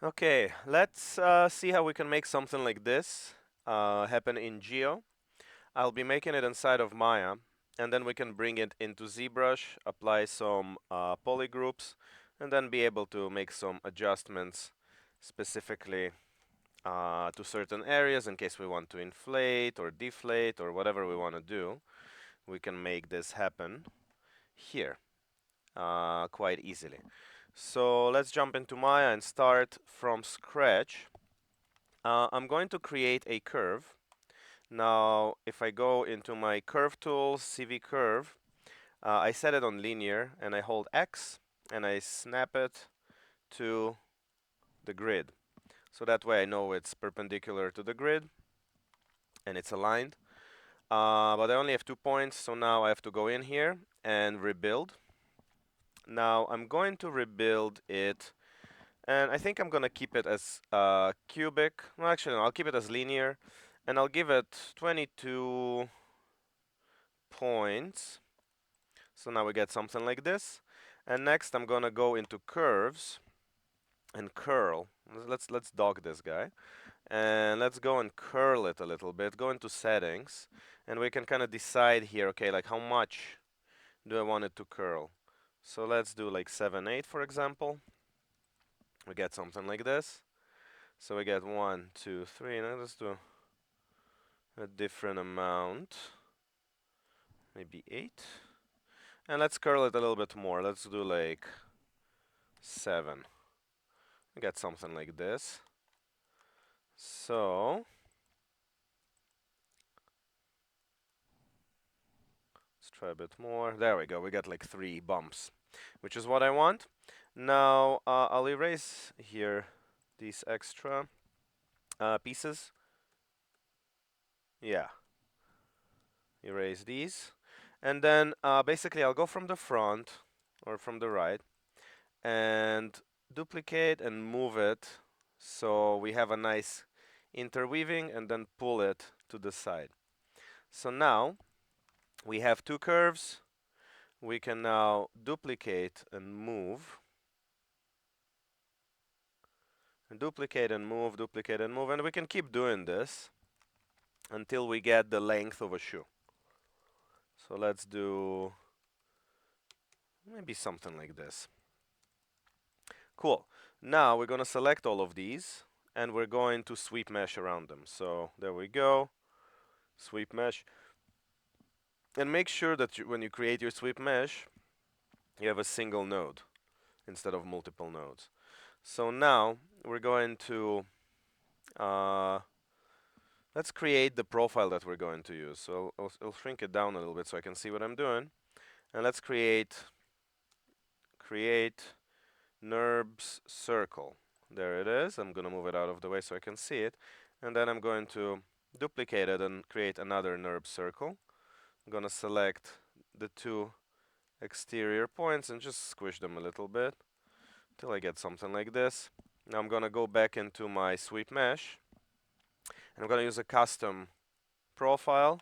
Okay, let's see how we can make something like this happen in Geo. I'll be making it inside of Maya, and then we can bring it into ZBrush, apply some polygroups, and then be able to make some adjustments specifically to certain areas in case we want to inflate or deflate or whatever we want to do. We can make this happen here quite easily. So let's jump into Maya and start from scratch. I'm going to create a curve. Now, if I go into my curve tools, CV curve, I set it on linear and I hold X and I snap it to the grid. So that way I know it's perpendicular to the grid and it's aligned. But I only have 2 points, so now I have to go in here and rebuild. Now I'm going to rebuild it, and I think I'm gonna keep it as cubic. Well, actually, no, I'll keep it as linear, and I'll give it 22 points. So now we get something like this. And next I'm gonna go into curves and curl. Let's dog this guy. And let's go and curl it a little bit. Go into settings, and we can kind of decide here, okay, like how much do I want it to curl? So let's do like 7, 8, for example. We get something like this. So we get 1, 2, 3. Now let's do a different amount, maybe 8. And let's curl it a little bit more. Let's do like 7. We get something like this. So let's try a bit more. There we go. We get like 3 bumps, which is what I want. Now I'll erase here these extra pieces. Yeah, erase these. And then basically I'll go from the front or from the right and duplicate and move it so we have a nice interweaving, and then pull it to the side. So now we have 2 curves. We can now duplicate and move, and duplicate and move, duplicate and move, and we can keep doing this until we get the length of a shoe. So let's do maybe something like this. Cool. Now we're going to select all of these, and we're going to sweep mesh around them. So there we go, sweep mesh. And make sure that when you create your sweep mesh, you have a single node instead of multiple nodes. So now we're going to let's create the profile that we're going to use. So I'll shrink it down a little bit so I can see what I'm doing. And let's create NURBS circle. There it is. I'm going to move it out of the way so I can see it. And then I'm going to duplicate it and create another NURBS circle. I'm going to select the 2 exterior points and just squish them a little bit until I get something like this. Now I'm going to go back into my sweep mesh, and I'm going to use a custom profile.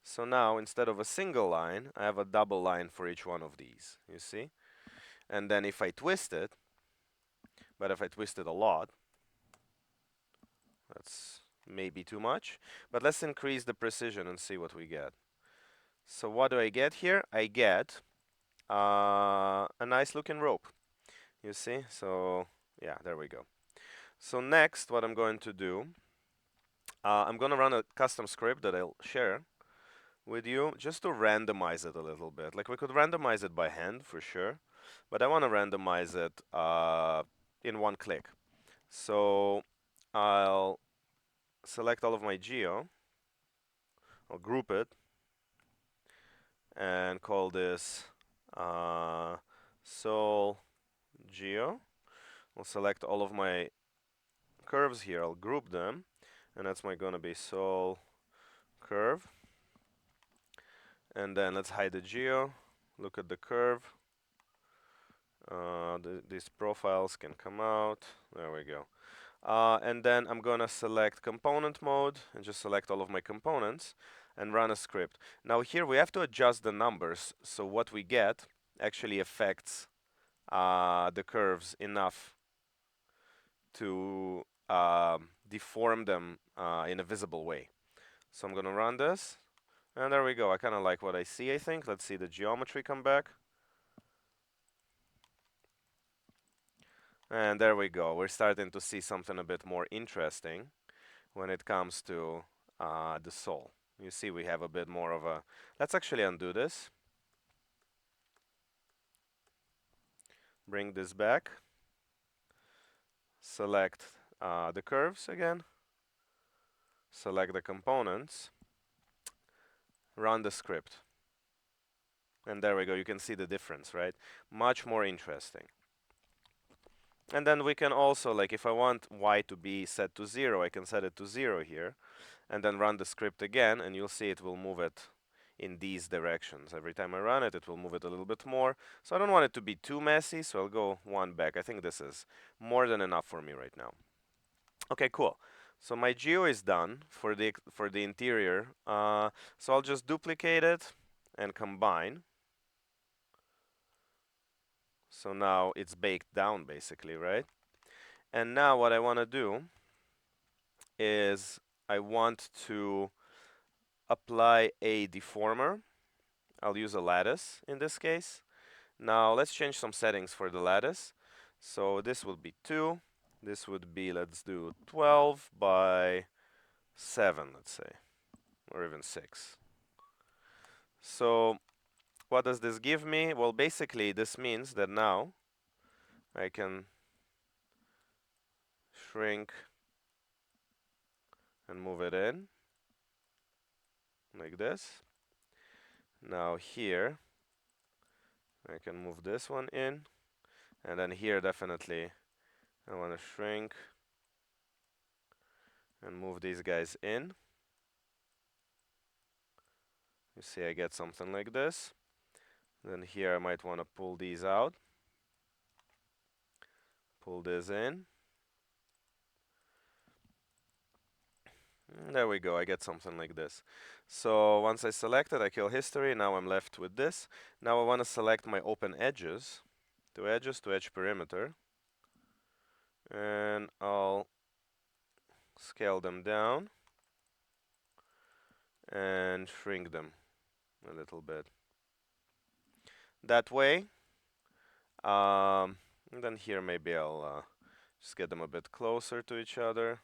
So now instead of a single line, I have a double line for each one of these, you see? And then if I twist it, but if I twist it a lot, that's maybe too much, but let's increase the precision and see what we get. So what do I get here? I get a nice looking rope, you see? So yeah, there we go. So next, what I'm going to do, I'm going to run a custom script that I'll share with you just to randomize it a little bit. Like we could randomize it by hand for sure, but I want to randomize it in one click. So I'll select all of my geo, I'll group it, and call this sol geo. I'll select all of my curves here, I'll group them, and that's gonna be sol curve. And then let's hide the geo, look at the curve. These profiles can come out. There we go. And then I'm gonna select component mode and just select all of my components and run a script. Now here we have to adjust the numbers, so what we get actually affects the curves enough to deform them in a visible way. So I'm going to run this, and there we go. I kind of like what I see, I think. Let's see the geometry come back. And there we go. We're starting to see something a bit more interesting when it comes to the soul. You see we have a bit more of a... Let's actually undo this. Bring this back. Select the curves again. Select the components. Run the script. And there we go. You can see the difference, right? Much more interesting. And then we can also, like, if I want y to be set to 0, I can set it to 0 here. And then run the script again, and you'll see it will move it in these directions. Every time I run it, it will move it a little bit more. So I don't want it to be too messy, so I'll go one back. I think this is more than enough for me right now. Okay, cool. So my geo is done for the interior. So I'll just duplicate it and combine. So now it's baked down basically, right? And now what I want to do is I want to apply a deformer. I'll use a lattice in this case. Now let's change some settings for the lattice. So this would be 2. This would be, let's do 12 by 7, let's say, or even 6. So what does this give me? Well, basically this means that now I can shrink and move it in like this. Now here I can move this one in, and then here definitely I want to shrink and move these guys in. You see I get something like this. Then here I might want to pull these out. Pull this in. There we go, I get something like this. So once I select it, I kill history. Now I'm left with this. Now I want to select my open edges. To edge perimeter. And I'll scale them down and shrink them a little bit. That way. And then here maybe I'll just get them a bit closer to each other.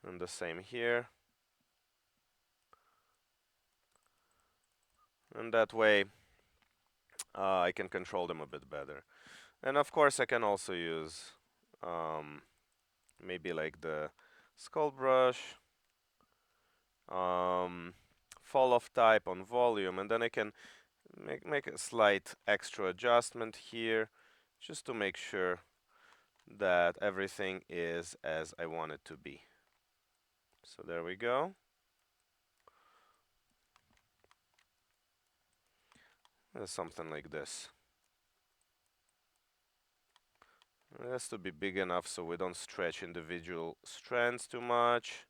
And the same here. And that way I can control them a bit better. And of course I can also use maybe like the skull brush, fall off type on volume, and then I can make a slight extra adjustment here just to make sure that everything is as I want it to be. So there we go. Something like this. It has to be big enough so we don't stretch individual strands too much.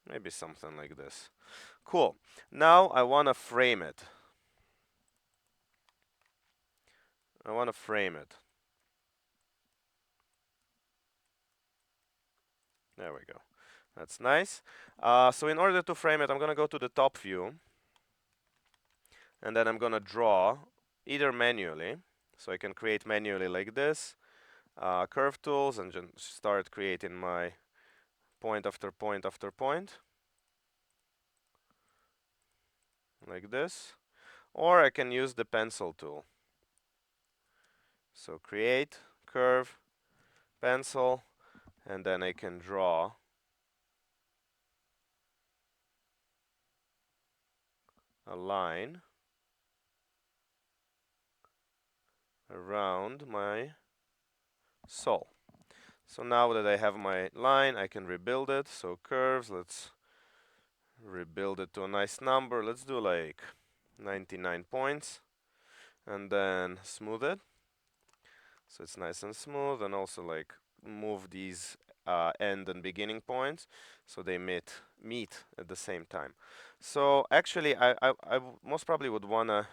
Maybe something like this. Cool. Now I want to frame it. I want to frame it. There we go. That's nice. So in order to frame it, I'm going to go to the top view. And then I'm going to draw either manually. So I can create manually like this. Curve tools and just start creating my point after point after point. Like this. Or I can use the pencil tool. So create, curve, pencil, and then I can draw a line around my soul. So now that I have my line, I can rebuild it. So curves, let's rebuild it to a nice number. Let's do like 99 points. And then smooth it. So it's nice and smooth, and also like move these end and beginning points, so they meet at the same time. So actually, I most probably would wanna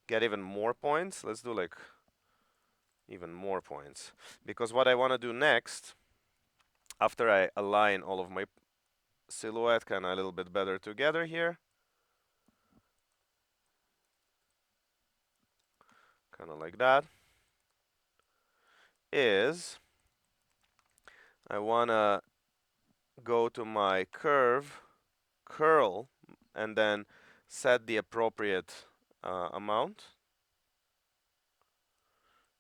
get even more points. Let's do like even more points, because what I wanna do next, after I align all of my silhouette kind of a little bit better together here, kind of like that, is I wanna go to my curl, and then set the appropriate amount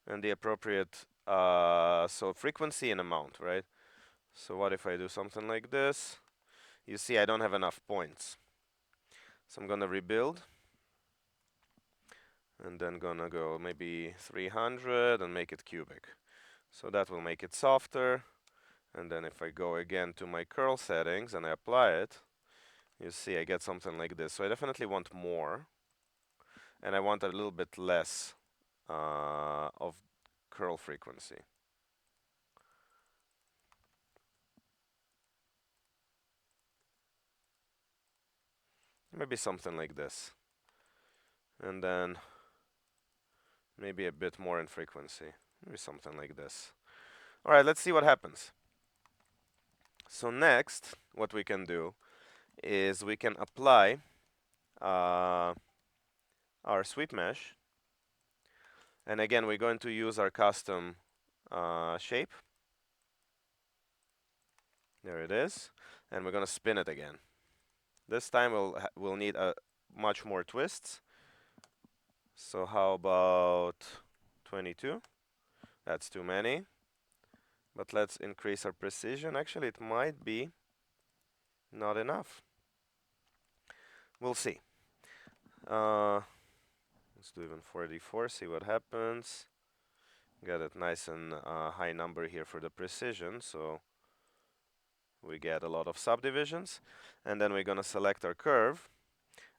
and the appropriate so frequency and amount, right? So what if I do something like this? You see I don't have enough points, so I'm gonna rebuild and then gonna go maybe 300 and make it cubic, so that will make it softer. And then if I go again to my curl settings and I apply it, you see I get something like this. So I definitely want more, and I want a little bit less of curl frequency. Maybe something like this. And then maybe a bit more in frequency. Maybe something like this. All right, let's see what happens. So next, what we can do is we can apply our sweep mesh. And again, we're going to use our custom shape. There it is. And we're going to spin it again. This time we'll need much more twists. So how about 22? That's too many. But let's increase our precision. Actually, it might be not enough. We'll see. Let's do even 44, see what happens. Get it nice and high number here for the precision, so we get a lot of subdivisions. And then we're gonna select our curve,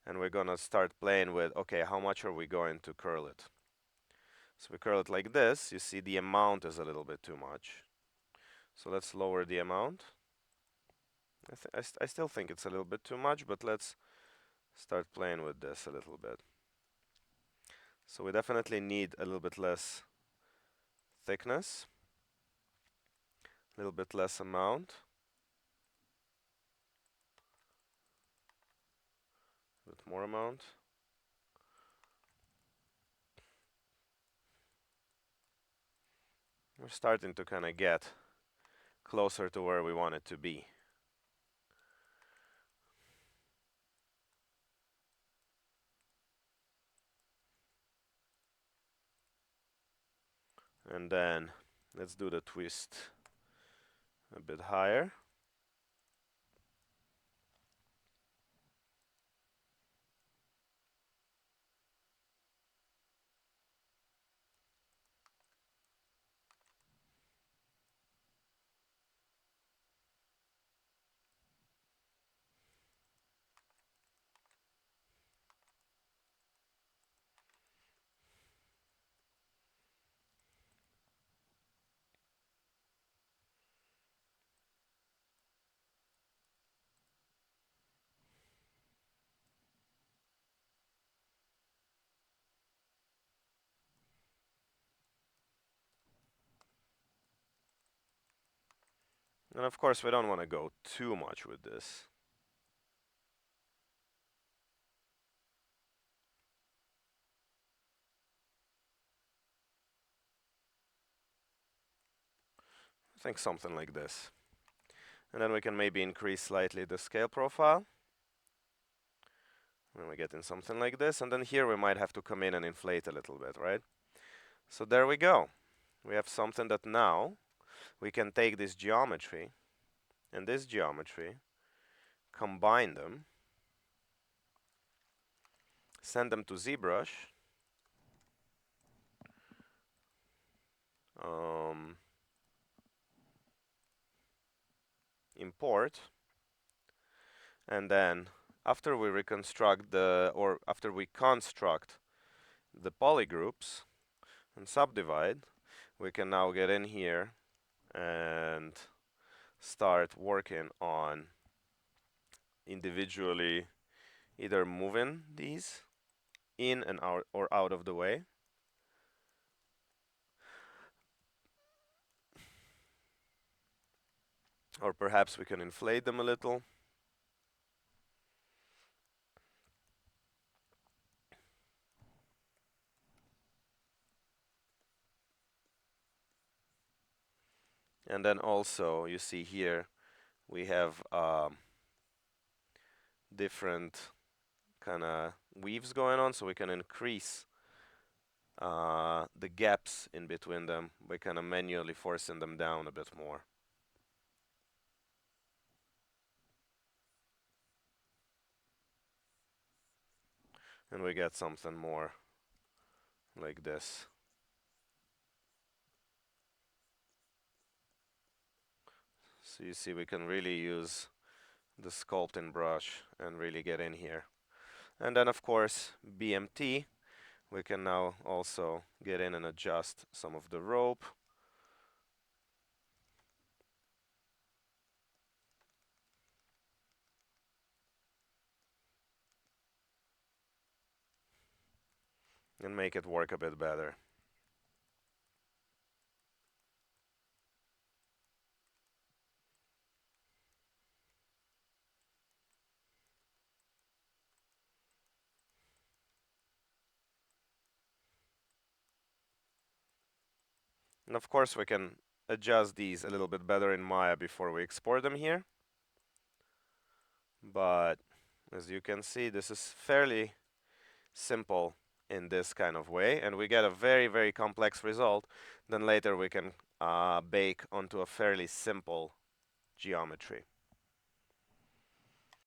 and we're gonna start playing with, okay, how much are we going to curl it? So we curl it like this. You see the amount is a little bit too much. So let's lower the amount. I still think it's a little bit too much, but let's start playing with this a little bit. So we definitely need a little bit less thickness, a little bit less amount, a bit more amount. We're starting to kind of get closer to where we want it to be. And then let's do the twist a bit higher. And of course, we don't want to go too much with this. I think something like this. And then we can maybe increase slightly the scale profile. Then we get in something like this. And then here we might have to come in and inflate a little bit, right? So there we go. We have something that now we can take this geometry and this geometry, combine them, send them to ZBrush, import, and then after we reconstruct after we construct the polygroups and subdivide, we can now get in here and start working on individually either moving these in and out or out of the way. Or perhaps we can inflate them a little. And then also, you see here, we have different kind of weaves going on, so we can increase the gaps in between them by kind of manually forcing them down a bit more. And we get something more like this. So you see we can really use the sculpting brush and really get in here. And then of course BMT, we can now also get in and adjust some of the rope. And make it work a bit better. And of course we can adjust these a little bit better in Maya before we export them here. But as you can see, this is fairly simple in this kind of way, and we get a very, very complex result. Then later we can bake onto a fairly simple geometry.